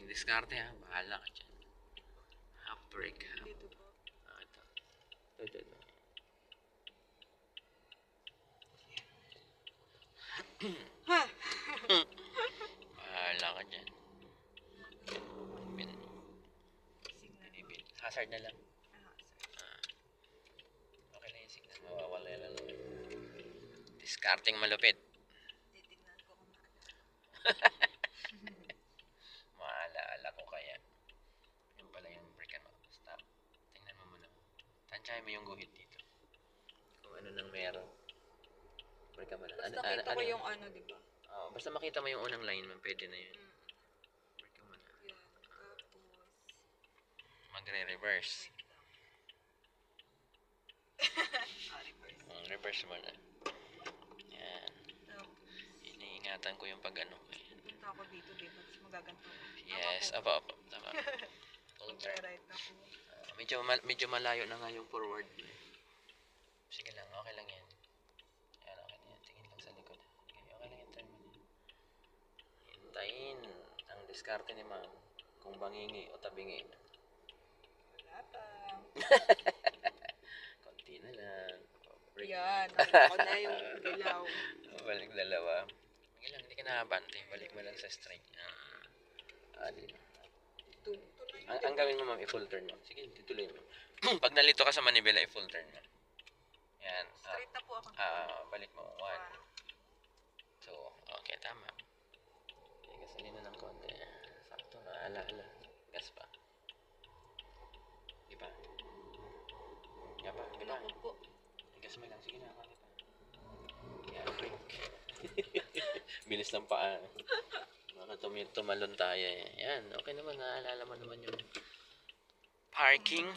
Konting diskarte ha. Bahala ka dyan. Half break. Dito po. Ito. Ito. Ha! Bahala ka dyan. Signal. Hazard na lang. Ah, Okay na yung signal. Mawawala na lang. Discarding malupit. titignan ko kung maalala. Maalaala ko kaya. Yung pala yung break mo. Stop. Tingnan mo muna. Tansyahin mo yung guhit dito. Kung ano nang meron. Break mo na. Basta kita ko yung ano, di ba? Oh, basta makita mo yung unang line man, pwede na yun. Break mo na. Yan. Tapos, Magre-reverse. reverse. Reverse mo na. Yan. Tapos, Iniingatan ko yung pag-ano. punta ako dito, di ba? Tapos magaganto ako. Yes. Ako Apa. Tama. Full po. turn. Right ako. Medyo malayo na nga yung forward. Sige lang, okay lang yan. Yan, okay na yan. Tingin lang sa likod. Okay lang yung turn mo na. Hintayin ang diskarte ni ma'am kung bangingi o tabingi. Wala pa. Konti na lang. Break. Yan. Ako na yung galaw. Balik dalawa. Sige lang, hindi ka nakabante. Balik mo lang sa straight. Tuloy Ang gawin mo ma'am, i-full turn mo. Sige, tituloy mo. Pag nalito ka sa manibela, i-full turn mo. Yan. Straight na po ako. Balik mo. 1, 2. Okay, tama. Okay, gasolina ng konti. Sakto na. Ala. Gas pa. Di pa. Nga pa. Di pa. Wala ko po. Gas mo lang. Sige na. Konti pa. Yan, break. Bilis ng paa. Baka tumalon tayo eh. Yan. Okay naman. Naalala mo naman yung parking.